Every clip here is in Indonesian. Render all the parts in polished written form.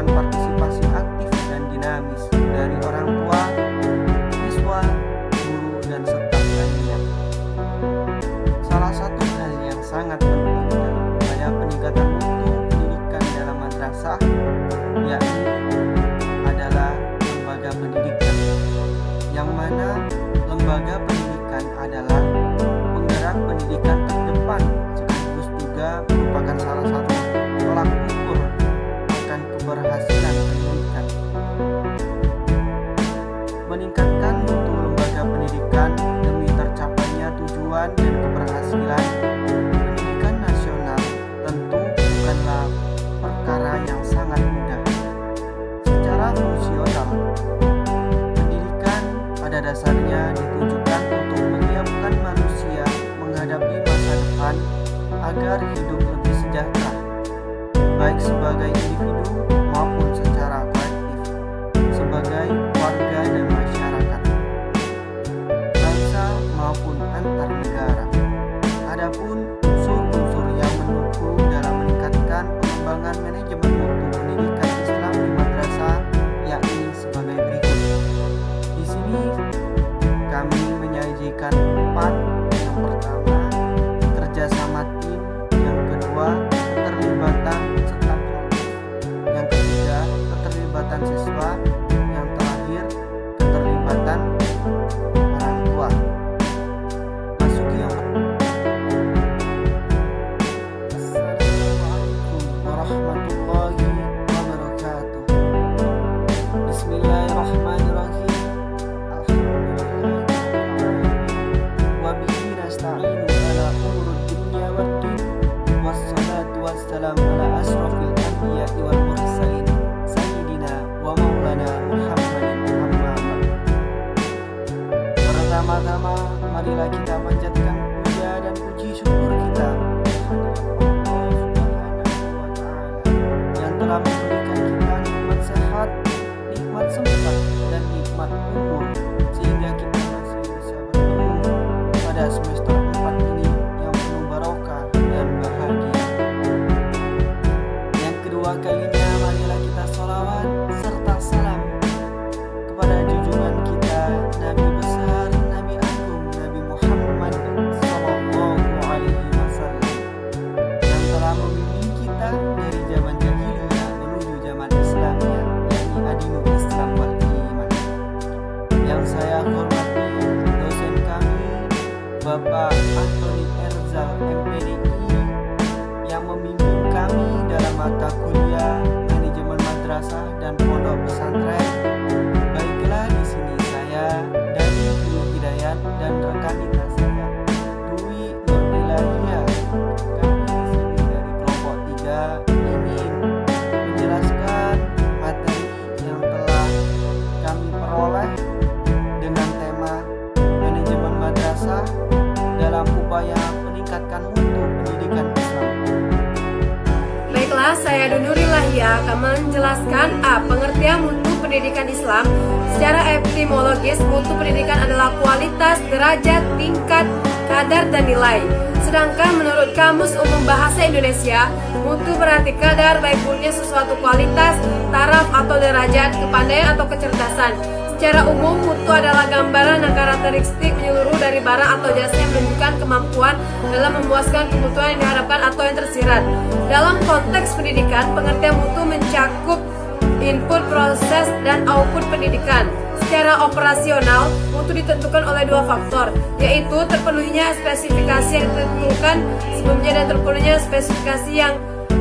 membutuhkan partisipasi aktif dan dinamis dari orang tua, siswa, guru, dan staf lainnya. Salah satu hal yang sangat penting dalam upaya peningkatan mutu pendidikan dalam madrasah yakni adalah lembaga pendidikan, yang mana lembaga pendidikan adalah penggerak pendidikan terdepan sekaligus juga merupakan salah satu tolak ukur akan keberhasilan pendidikan. Meningkatkan mutu lembaga pendidikan demi tercapainya tujuan dan keberhasilan pendidikan nasional tentu bukanlah perkara yang sangat mudah. Secara fungsional, pendidikan pada dasarnya ditujukan untuk menyiapkan manusia menghadapi masa depan agar hidup lebih sejahtera, baik sebagai individu maupun secara kolektif, sebagai warga dan masyarakat, bangsa maupun antar negara. Adapun unsur-unsur yang mendukung dalam meningkatkan pengembangan manajemen mutu pendidikan Islam di madrasah yakni sebagai berikut. Di sini kami menyajikan 4. Yang pertama, kerjasama tim. Yang kedua, keterlibatan staf kelas. Yang ketiga, keterlibatan siswa. Yang terakhir, keterlibatan orang tua. Masuki yang Assalamualaikum warahmatullahi wabarakatuh. Bismillahirrahmanirrahim. Wabihi nasta'inu ala umurud dunya waddin. Wassalatu wassalamu ala asrafil anbiya'i wal mursalin sayyidina wa maulana Muhammadin amma ba'd. Pertama-tama marilah kita panjatkan puja dan puji syukur kita kehadirat Allah Subhanahu wa Ta'ala yang telah memberikan kita nikmat sehat, nikmat sempat, dan nikmat umur sehingga kita masih bisa bertemu pada semester 4 ini yang penuh barokah dan bahagia. Yang kedua kalinya, marilah kita sholawat serta salam kepada junjungan kita Nabi besar, Nabi agung, Nabi Muhammad Sallallahu Alaihi Wasallam yang telah membimbing kita dari zaman jahiliyah menuju zaman Islamiyah, yakni adinu Islam wal iman. Yang saya hormati dosen kami Bapak Antoni Erzal MPDI yang membimbing kami dalam mata kuliah manajemen madrasah dan pondok pesantren. Baiklah, di sini saya dari Dwi Hidayat dan rekan kita saya Dwi Nurmilahia. Kami di sini dari kelompok 3 ingin menjelaskan materi yang telah kami peroleh dengan tema manajemen madrasah dalam upaya meningkatkan mutu pendidikan Islam. Baiklah, saya Dunurillahia akan menjelaskan pengertian mutu pendidikan Islam. Secara etimologis, mutu pendidikan adalah kualitas, derajat, tingkat, kadar, dan nilai. Sedangkan menurut Kamus Umum Bahasa Indonesia, mutu berarti kadar, baik buruknya sesuatu kualitas, taraf atau derajat, kepandaian atau kecerdasan. Secara umum, mutu adalah gambaran dan karakteristik menyeluruh dari barang atau jasa yang menunjukkan kemampuan dalam memuaskan kebutuhan yang diharapkan atau yang tersirat. Dalam konteks pendidikan, pengertian mutu mencakup input, proses, dan output pendidikan. Secara operasional, mutu ditentukan oleh 2 faktor, yaitu terpenuhinya spesifikasi yang ditentukan sebelumnya dan terpenuhinya spesifikasi yang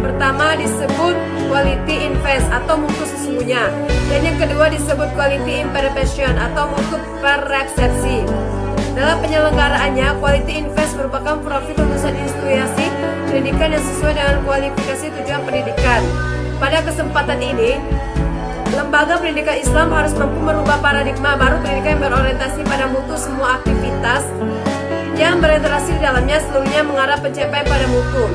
pertama disebut quality invest atau mutu sesungguhnya, dan yang kedua disebut quality imperfection atau mutu persepsi. Dalam penyelenggaraannya, quality invest merupakan profil lulusan institusi pendidikan yang sesuai dengan kualifikasi tujuan pendidikan. Pada kesempatan ini, lembaga pendidikan Islam harus mampu merubah paradigma baru pendidikan yang berorientasi pada mutu. Semua aktivitas yang berinteraksi di dalamnya seluruhnya mengarah pencapaian pada mutu.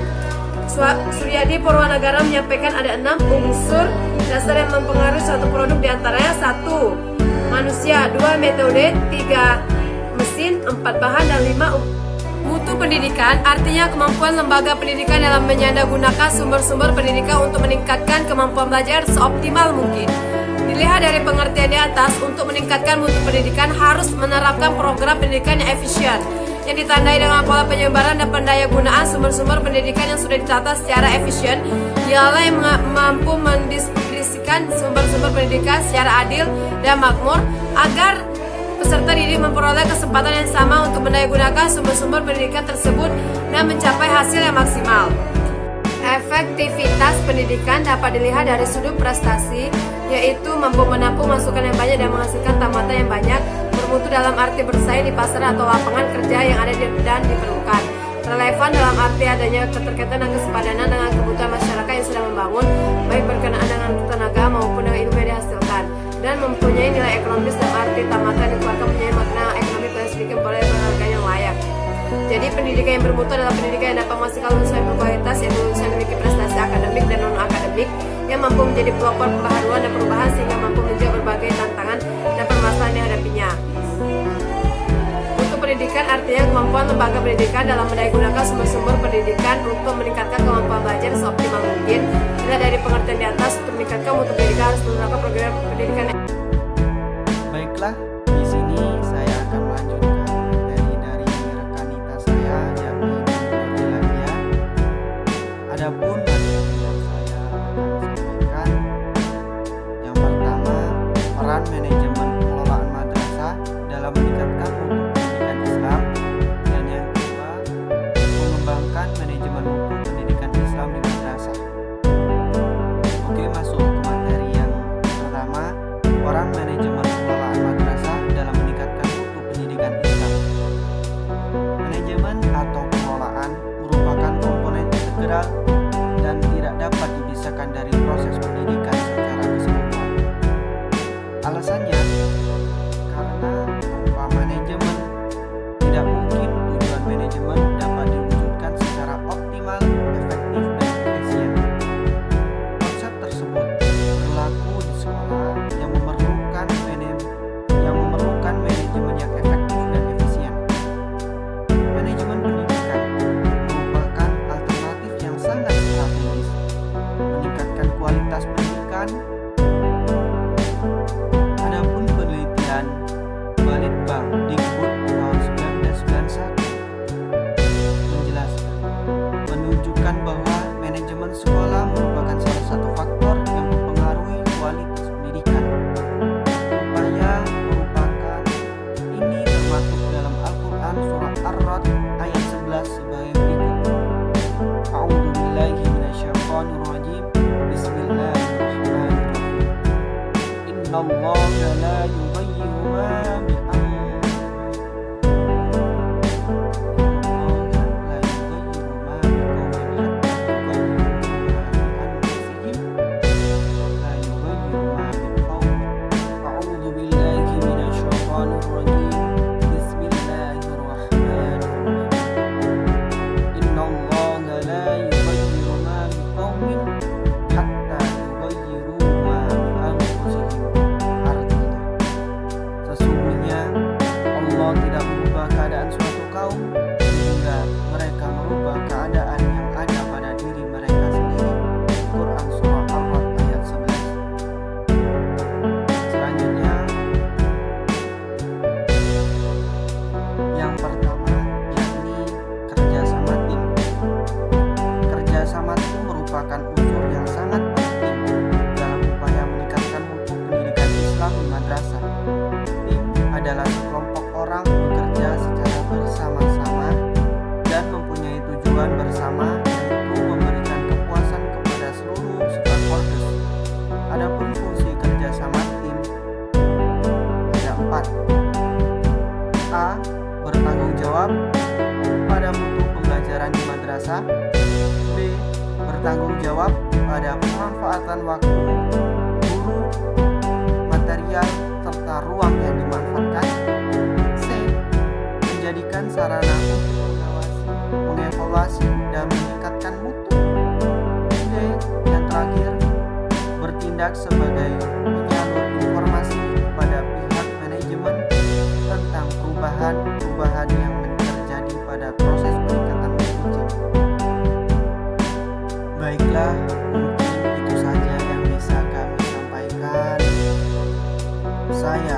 Suryadi Purwanegara menyampaikan ada 6 unsur dasar yang mempengaruhi suatu produk, diantaranya 1. Manusia, 2. Metode, 3. Mesin, 4. Bahan, dan 5. Mutu pendidikan artinya kemampuan lembaga pendidikan dalam menyandanggunakan sumber-sumber pendidikan untuk meningkatkan kemampuan belajar seoptimal mungkin. Dilihat dari pengertian di atas, untuk meningkatkan mutu pendidikan harus menerapkan program pendidikan yang efisien, yang ditandai dengan pola penyebaran dan pendayagunaan sumber-sumber pendidikan yang sudah ditata secara efisien. Dialah yang mampu mendistribusikan sumber-sumber pendidikan secara adil dan makmur agar peserta didik memperoleh kesempatan yang sama untuk mendayagunakan sumber-sumber pendidikan tersebut dan mencapai hasil yang maksimal. Efektivitas pendidikan dapat dilihat dari sudut prestasi, yaitu mampu menampung masukan yang banyak dan menghasilkan tamatan yang banyak, bermutu dalam arti bersaing di pasar atau lapangan kerja yang ada dan diperlukan, relevan dalam arti adanya keterkaitan dan kesepadanan dengan kebutuhan masyarakat yang sedang membangun, baik berkenaan dengan tenaga maupun dengan ilmu yang dihasilkan, dan mempunyai nilai ekonomis dalam arti tamatan dikeluarkan mempunyai makna ekonomi dan sedikit memperoleh penghargaan yang layak. Jadi pendidikan yang bermutu adalah pendidikan yang dapat menghasilkan lulusan yang berkualitas, yang lulusan memiliki prestasi akademik dan non-akademik, yang mampu menjadi pelopor pembaharuan dan perubahan sehingga mampu menjawab berbagai tantangan dan permasalahan yang dihadapinya. Untuk pendidikan artinya kemampuan lembaga pendidikan dalam mendayagunakan sumber-sumber pendidikan untuk meningkatkan kemampuan belajar seoptimal mungkin. Dilihat dari pengertian di atas, untuk meningkatkan mutu pendidikan harus menerapkan program pendidikan. Baiklah, di sini saya akan melanjutkan materi dari rekanita saya yakni Nurulahia. Adapun materi yang saya akan sampaikan, yang pertama, peran manajemen pengelolaan madrasah dalam meningkatkan mutu pendidikan Islam, dan yang kedua, mengembangkan manajemen mutu pendidikan Islam di madrasah. Oke, masuk ke materi yang pertama, peran manajemen pengelolaan madrasah dalam meningkatkan mutu pendidikan Islam. Manajemen atau pengelolaan merupakan komponen integral dan tidak dapat dipisahkan dari proses pendidikan secara keseluruhan. Alasannya, karena tanpa manajemen, tidak mungkin tujuan manajemen dapat diwujudkan secara optimal, efektif, dan efisien. Konsep tersebut berlaku di sekolah yang memerlukan manajemen yang efektif dan efisien. Manajemen pendidikan merupakan alternatif yang sangat strategis meningkatkan kualitas pendidikan. Adapun penelitian Balitbank Dikbud tahun 1991 menunjukkan bahwa manajemen sekolah merupakan salah satu faktor yang mempengaruhi kualitas pendidikan. Upaya merupakan ini termasuk dalam Al-Quran surah Ar-Ra'd ayat 11 sebagai berikut. A'udzubillahi minasyaitonirrajim. Bismillahirrahmanirrahim. Innallaha la yughayyiru ma merupakan unsur yang sangat penting dalam upaya meningkatkan mutu pendidikan Islam di madrasah. Tim adalah sekelompok orang bekerja secara bersama-sama dan mempunyai tujuan bersama, yaitu memberikan kepuasan kepada seluruh stakeholders. Adapun fungsi kerjasama tim ada 4. A. Bertanggung jawab pada mutu pembelajaran di madrasah. B. Bertanggung jawab pada pemanfaatan waktu, guru, material, serta ruang yang dimanfaatkan. C. Menjadikan sarana untuk mengawasi, mengevaluasi, dan meningkatkan mutu. D. Yang terakhir, bertindak sebagai penyalur informasi kepada pihak manajemen tentang perubahan yang terjadi pada proses Baiklah, mungkin itu saja yang bisa kami sampaikan. Saya